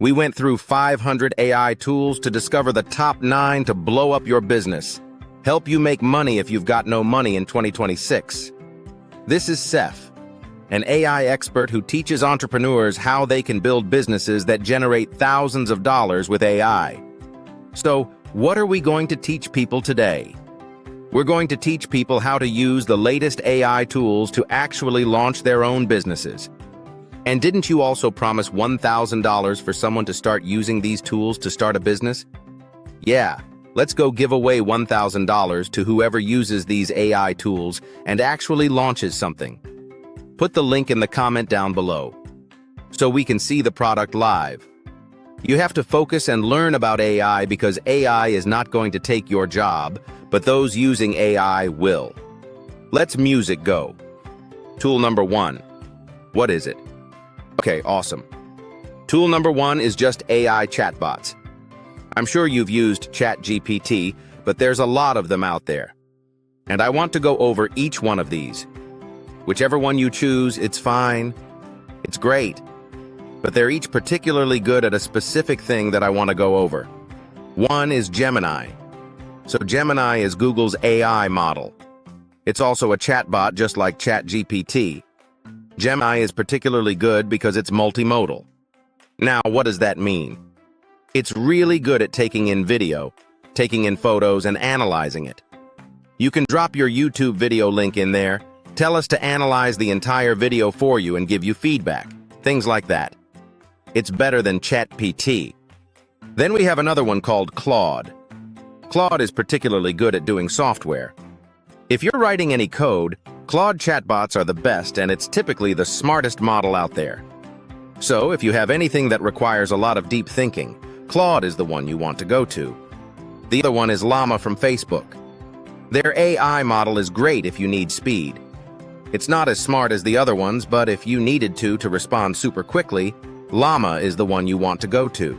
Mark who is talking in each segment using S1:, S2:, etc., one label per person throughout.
S1: We went through 500 AI tools to discover the top 9 to blow up your business. Help you make money if you've got no money in 2026. This is Seth, an AI expert who teaches entrepreneurs how they can build businesses that generate thousands of dollars with AI. So, what are we going to teach people today? We're going to teach people how to use the latest AI tools to actually launch their own businesses. And didn't you also promise $1,000 for someone to start using these tools to start a business? Yeah, let's go give away $1,000 to whoever uses these AI tools and actually launches something. Put the link in the comment down below so we can see the product live. You have to focus and learn about AI because AI is not going to take your job, but those using AI will. Let's music go. Tool number 1. What is it? Okay, awesome. Tool number 1 is just AI chatbots. I'm sure you've used chatgpt, but there's a lot of them out there. And I want to go over each one of these. Whichever one you choose, it's fine. It's great. But they're each particularly good at a specific thing that I want to go over. One is Gemini. So Gemini is Google's AI model. It's also a chatbot just like ChatGPT. Gemini is particularly good because it's multimodal. Now, what does that mean? It's really good at taking in video, taking in photos, and analyzing it. You can drop your YouTube video link in there, tell us to analyze the entire video for you and give you feedback, things like that. It's better than ChatGPT. Then we have another one called Claude. Claude is particularly good at doing software. If you're writing any code, Claude chatbots are the best, and it's typically the smartest model out there. So if you have anything that requires a lot of deep thinking, Claude is the one you want to go to. The other one is Llama from Facebook. Their AI model is great if you need speed. It's not as smart as the other ones, but if you needed to respond super quickly, Llama is the one you want to go to.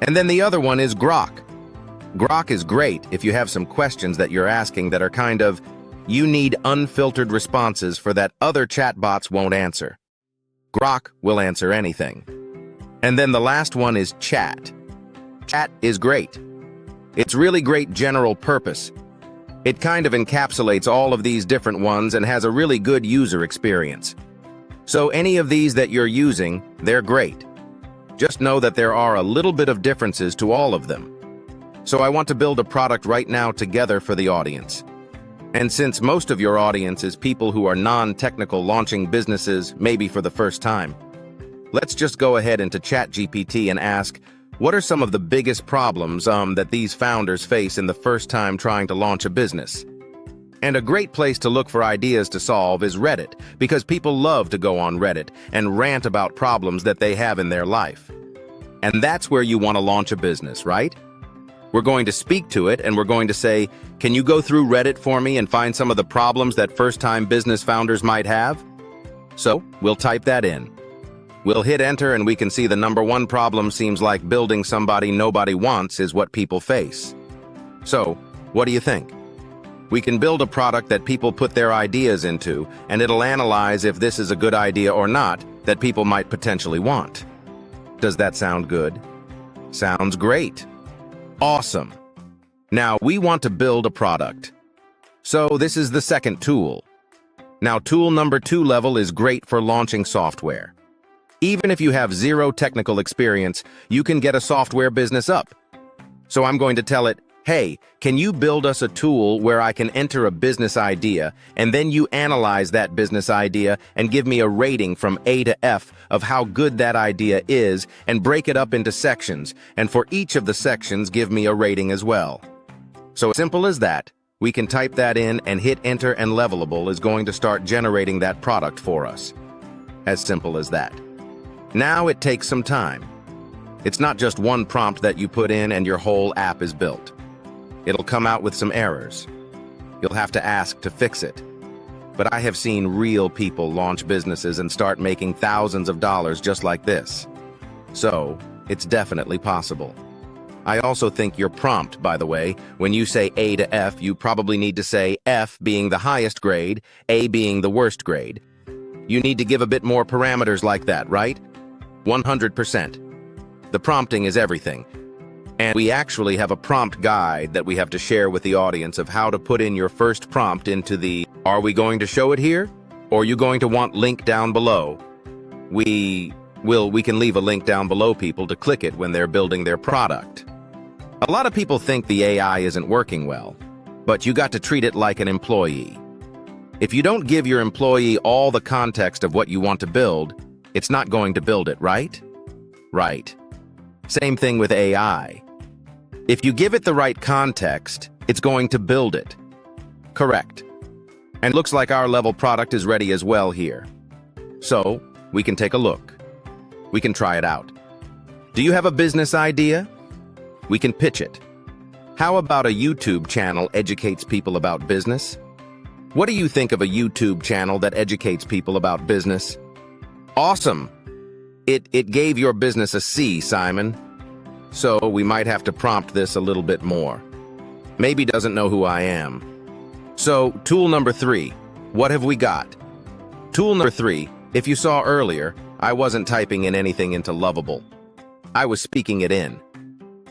S1: And then the other one is Grok. Grok is great if you have some questions that you're asking that are kind of, you need unfiltered responses for that other chatbots won't answer. Grok will answer anything. And then the last one is Chat. Chat is great. It's really great general purpose. It kind of encapsulates all of these different ones and has a really good user experience. So any of these that you're using, they're great. Just know that there are a little bit of differences to all of them. So I want to build a product right now together for the audience. And since most of your audience is people who are non-technical launching businesses, maybe for the first time, let's just go ahead into ChatGPT and ask, what are some of the biggest problems that these founders face in the first time trying to launch a business? And a great place to look for ideas to solve is Reddit, because people love to go on Reddit and rant about problems that they have in their life. And that's where you want to launch a business, right? We're going to speak to it and we're going to say, can you go through Reddit for me and find some of the problems that first-time business founders might have? So, we'll type that in. We'll hit enter and we can see the number 1 problem seems like building somebody nobody wants is what people face. So, what do you think? We can build a product that people put their ideas into, and it'll analyze if this is a good idea or not that people might potentially want. Does that sound good? Sounds great. Awesome. Now, we want to build a product. So this is the second tool. Now, tool number 2 level is great for launching software. Even if you have 0 technical experience, you can get a software business up. So I'm going to tell it, hey, can you build us a tool where I can enter a business idea, and then you analyze that business idea and give me a rating from A to F of how good that idea is, and break it up into sections, and for each of the sections give me a rating as well. So simple as that, we can type that in and hit enter, and Levelable is going to start generating that product for us. As simple as that. Now it takes some time. It's not just one prompt that you put in and your whole app is built. It'll come out with some errors. You'll have to ask to fix it. But I have seen real people launch businesses and start making thousands of dollars just like this. So, it's definitely possible. I also think your prompt, by the way, when you say A to F, you probably need to say F being the highest grade, A being the worst grade. You need to give a bit more parameters like that, right? 100%. The prompting is everything. And we actually have a prompt guide that we have to share with the audience of how to put in your first prompt into the "Are we going to show it here? Or are you going to want link down below?" We can leave a link down below people to click it when they're building their product. A lot of people think the AI isn't working well, but you got to treat it like an employee. If you don't give your employee all the context of what you want to build, it's not going to build it, right? Right. Same thing with AI. If you give it the right context, it's going to build it. Correct. And looks like our level product is ready as well here. So, we can take a look. We can try it out. Do you have a business idea? We can pitch it. How about a YouTube channel educates people about business? What do you think of a YouTube channel that educates people about business? Awesome! It gave your business a C, Simon. So we might have to prompt this a little bit more. Maybe doesn't know who I am. So, tool number 3. What have we got? Tool number 3, if you saw earlier, I wasn't typing in anything into Lovable. I was speaking it in.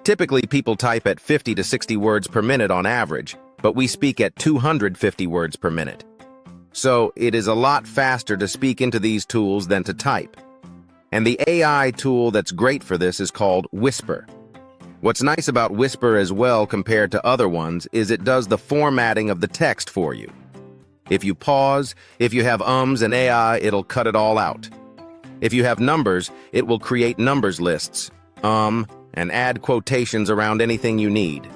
S1: Typically, people type at 50 to 60 words per minute on average, but we speak at 250 words per minute. So, it is a lot faster to speak into these tools than to type. And the AI tool that's great for this is called Whisper. What's nice about Whisper as well compared to other ones is it does the formatting of the text for you. If you pause, if you have ums and AI, it'll cut it all out. If you have numbers, it will create numbers lists, and add quotations around anything you need.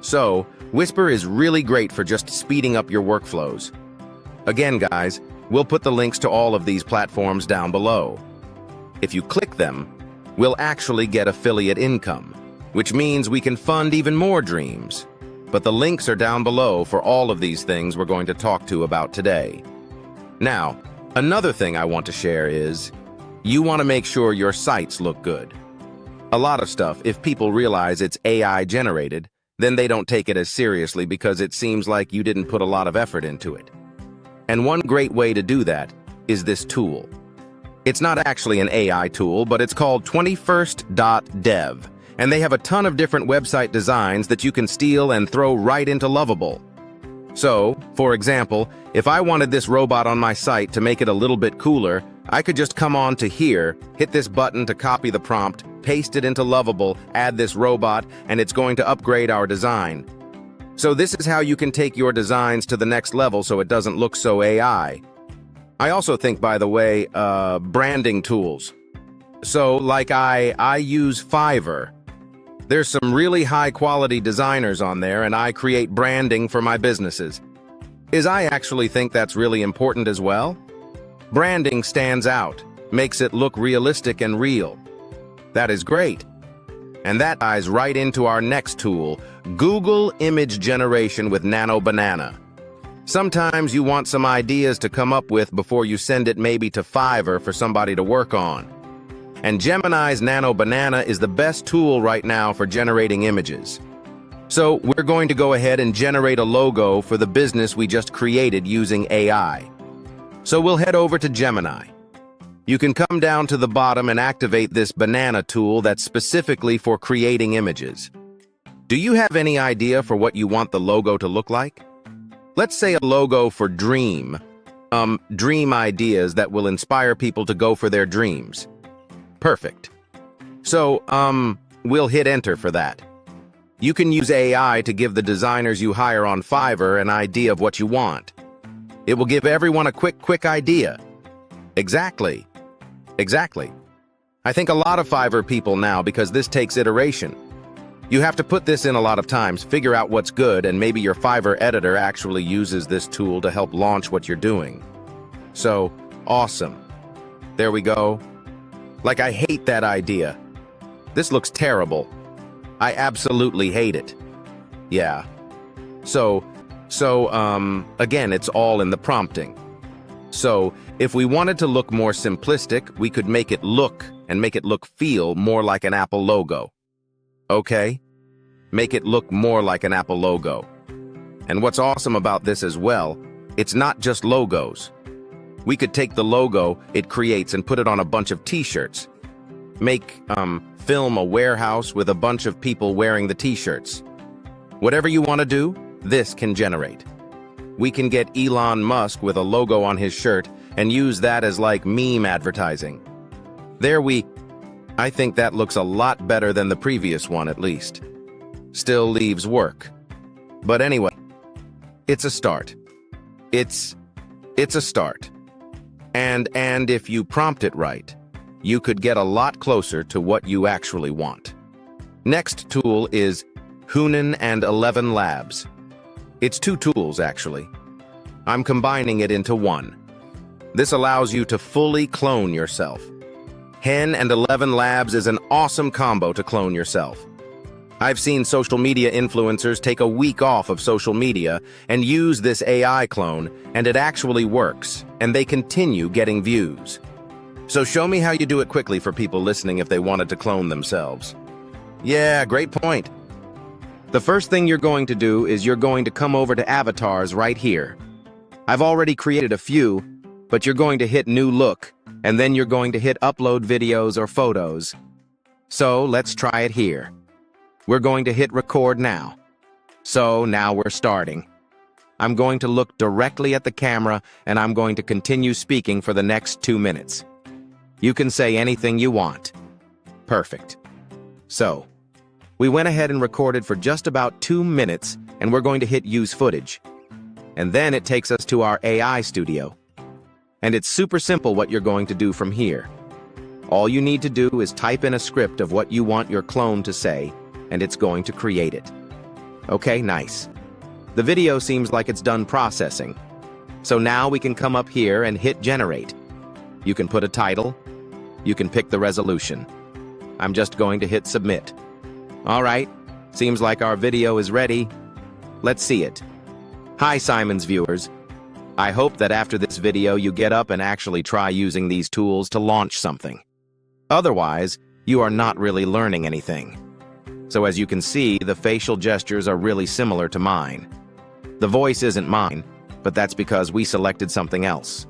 S1: So, Whisper is really great for just speeding up your workflows. Again, guys, we'll put the links to all of these platforms down below. If you click them, we'll actually get affiliate income, which means we can fund even more dreams. But the links are down below for all of these things we're going to talk to about today. Now, another thing I want to share is, you want to make sure your sites look good. A lot of stuff, if people realize it's AI generated, then they don't take it as seriously because it seems like you didn't put a lot of effort into it. And one great way to do that is this tool. It's not actually an AI tool, but it's called 21st.dev, and they have a ton of different website designs that you can steal and throw right into Lovable. So, for example, if I wanted this robot on my site to make it a little bit cooler, I could just come on to here, hit this button to copy the prompt, paste it into Lovable, add this robot, and it's going to upgrade our design. So this is how you can take your designs to the next level so it doesn't look so AI. I also think, by the way, branding tools. So, like I use Fiverr. There's some really high-quality designers on there, and I create branding for my businesses. I actually think that's really important as well. Branding stands out, makes it look realistic and real. That is great. And that ties right into our next tool, Google Image Generation with Nano Banana. Sometimes you want some ideas to come up with before you send it maybe to Fiverr for somebody to work on. And Gemini's Nano Banana is the best tool right now for generating images. So we're going to go ahead and generate a logo for the business we just created using AI. So we'll head over to Gemini. You can come down to the bottom and activate this banana tool that's specifically for creating images. Do you have any idea for what you want the logo to look like? Let's say a logo for dream ideas that will inspire people to go for their dreams. Perfect. So, we'll hit enter for that. You can use AI to give the designers you hire on Fiverr an idea of what you want. It will give everyone a quick idea. Exactly. I think a lot of Fiverr people now, because this takes iteration. You have to put this in a lot of times, figure out what's good, and maybe your Fiverr editor actually uses this tool to help launch what you're doing. So, awesome. There we go. Like, I hate that idea. This looks terrible. I absolutely hate it. Yeah. So, again, it's all in the prompting. So, if we wanted to look more simplistic, we could make it look feel more like an Apple logo. Okay? Make it look more like an Apple logo. And what's awesome about this as well, it's not just logos. We could take the logo it creates and put it on a bunch of t-shirts. film a warehouse with a bunch of people wearing the t-shirts. Whatever you want to do, this can generate. We can get Elon Musk with a logo on his shirt and use that as like meme advertising. I think that looks a lot better than the previous one, at least. Still leaves work. But anyway, it's a start. It's a start. And if you prompt it right, you could get a lot closer to what you actually want. Next tool is Hunan and 11 Labs. It's two tools, actually. I'm combining it into one. This allows you to fully clone yourself. Hen and 11 Labs is an awesome combo to clone yourself. I've seen social media influencers take a week off of social media and use this AI clone, and it actually works, and they continue getting views. So show me how you do it quickly for people listening if they wanted to clone themselves. Yeah, great point. The first thing you're going to do is you're going to come over to avatars right here. I've already created a few, but you're going to hit New Look, and then you're going to hit Upload Videos or Photos. So let's try it here. We're going to hit Record now. So now we're starting. I'm going to look directly at the camera, and I'm going to continue speaking for the next 2 minutes. You can say anything you want. Perfect. So, we went ahead and recorded for just about 2 minutes, and we're going to hit Use Footage. And then it takes us to our AI studio. And it's super simple what you're going to do from here. All you need to do is type in a script of what you want your clone to say, and it's going to create it. Okay, nice. The video seems like it's done processing. So now we can come up here and hit Generate. You can put a title. You can pick the resolution. I'm just going to hit Submit. All right, seems like our video is ready. Let's see it. Hi, Simon's viewers. I hope that after this video you get up and actually try using these tools to launch something. Otherwise, you are not really learning anything. So as you can see, the facial gestures are really similar to mine. The voice isn't mine, but that's because we selected something else.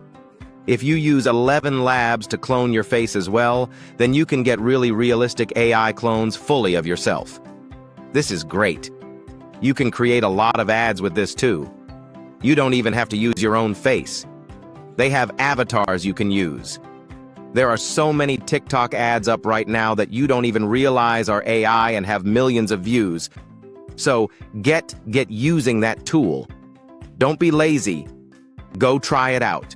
S1: If you use 11 Labs to clone your face as well, then you can get really realistic AI clones fully of yourself. This is great. You can create a lot of ads with this too. You don't even have to use your own face. They have avatars you can use. There are so many TikTok ads up right now that you don't even realize are AI and have millions of views. So get using that tool. Don't be lazy. Go try it out.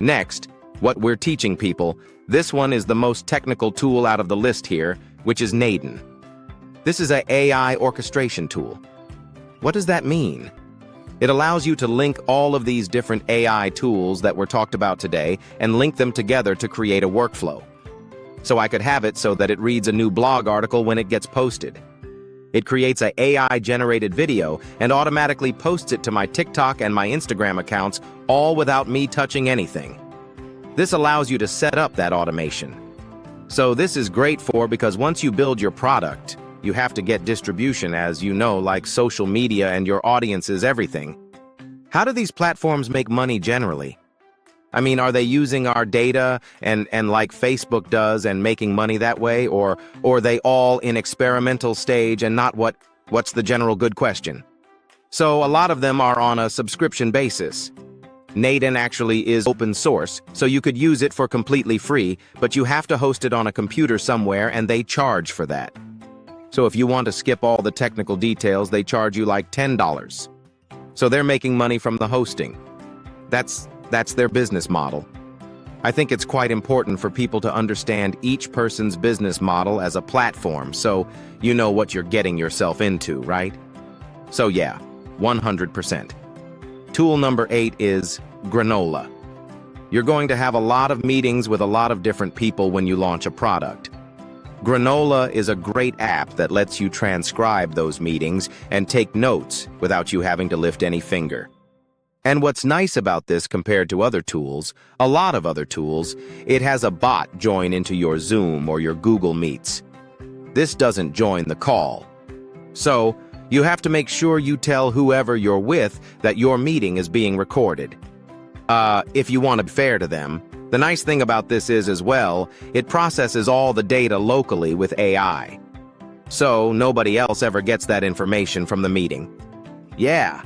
S1: Next, what we're teaching people, this one is the most technical tool out of the list here, which is Naden. This is an AI orchestration tool. What does that mean? It allows you to link all of these different AI tools that were talked about today and link them together to create a workflow. So I could have it so that it reads a new blog article when it gets posted. It creates an AI-generated video and automatically posts it to my TikTok and my Instagram accounts, all without me touching anything. This allows you to set up that automation. So this is great because once you build your product, you have to get distribution, as you know, like social media, and your audience is everything. How do these platforms make money generally? I mean, are they using our data and like Facebook does and making money that way, or are they all in experimental stage and not what's the general good question? So a lot of them are on a subscription basis. Naden actually is open source, so you could use it for completely free, but you have to host it on a computer somewhere and they charge for that. So if you want to skip all the technical details, they charge you like $10. So they're making money from the hosting. That's their business model. I think it's quite important for people to understand each person's business model as a platform, so you know what you're getting yourself into, right? So yeah, 100%. Tool number 8 is Granola. You're going to have a lot of meetings with a lot of different people when you launch a product. Granola is a great app that lets you transcribe those meetings and take notes without you having to lift any finger. And what's nice about this compared to other tools, a lot of other tools, it has a bot join into your Zoom or your Google Meets. This doesn't join the call. So, you have to make sure you tell whoever you're with that your meeting is being recorded. If you want to be fair to them, The nice thing about this is, as well, it processes all the data locally with AI. So nobody else ever gets that information from the meeting. Yeah.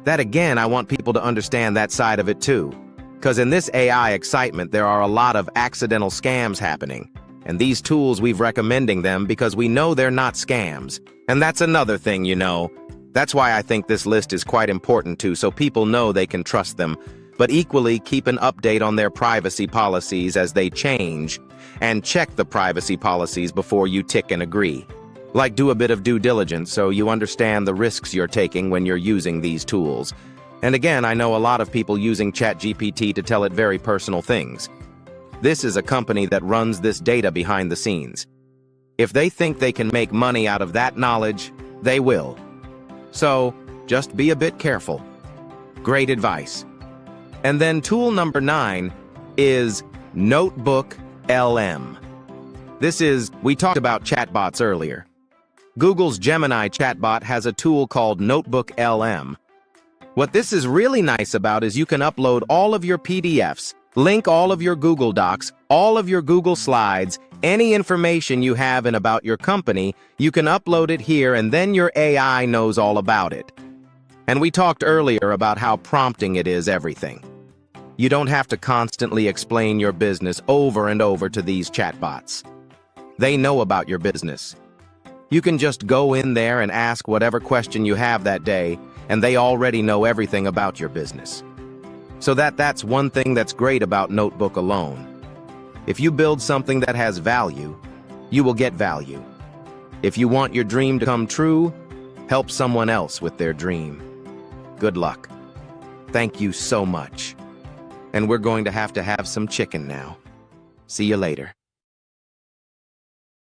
S1: That again, I want people to understand that side of it too. Because in this AI excitement, there are a lot of accidental scams happening. And these tools, we've recommending them because we know they're not scams. And that's another thing, you know. That's why I think this list is quite important too, so people know they can trust them. But equally, keep an update on their privacy policies as they change, and check the privacy policies before you tick and agree. Like, do a bit of due diligence so you understand the risks you're taking when you're using these tools. And again, I know a lot of people using ChatGPT to tell it very personal things. This is a company that runs this data behind the scenes. If they think they can make money out of that knowledge, they will. So, just be a bit careful. Great advice. And then tool number 9 is Notebook LM. We talked about chatbots earlier. Google's Gemini chatbot has a tool called Notebook LM. What this is really nice about is you can upload all of your PDFs, link all of your Google Docs, all of your Google Slides, any information you have in about your company, you can upload it here and then your AI knows all about it. And we talked earlier about how prompting it is everything. You don't have to constantly explain your business over and over to these chatbots. They know about your business. You can just go in there and ask whatever question you have that day, and they already know everything about your business. So that's one thing that's great about Notebook alone. If you build something that has value, you will get value. If you want your dream to come true, help someone else with their dream. Good luck. Thank you so much. And we're going to have some chicken now. See you later.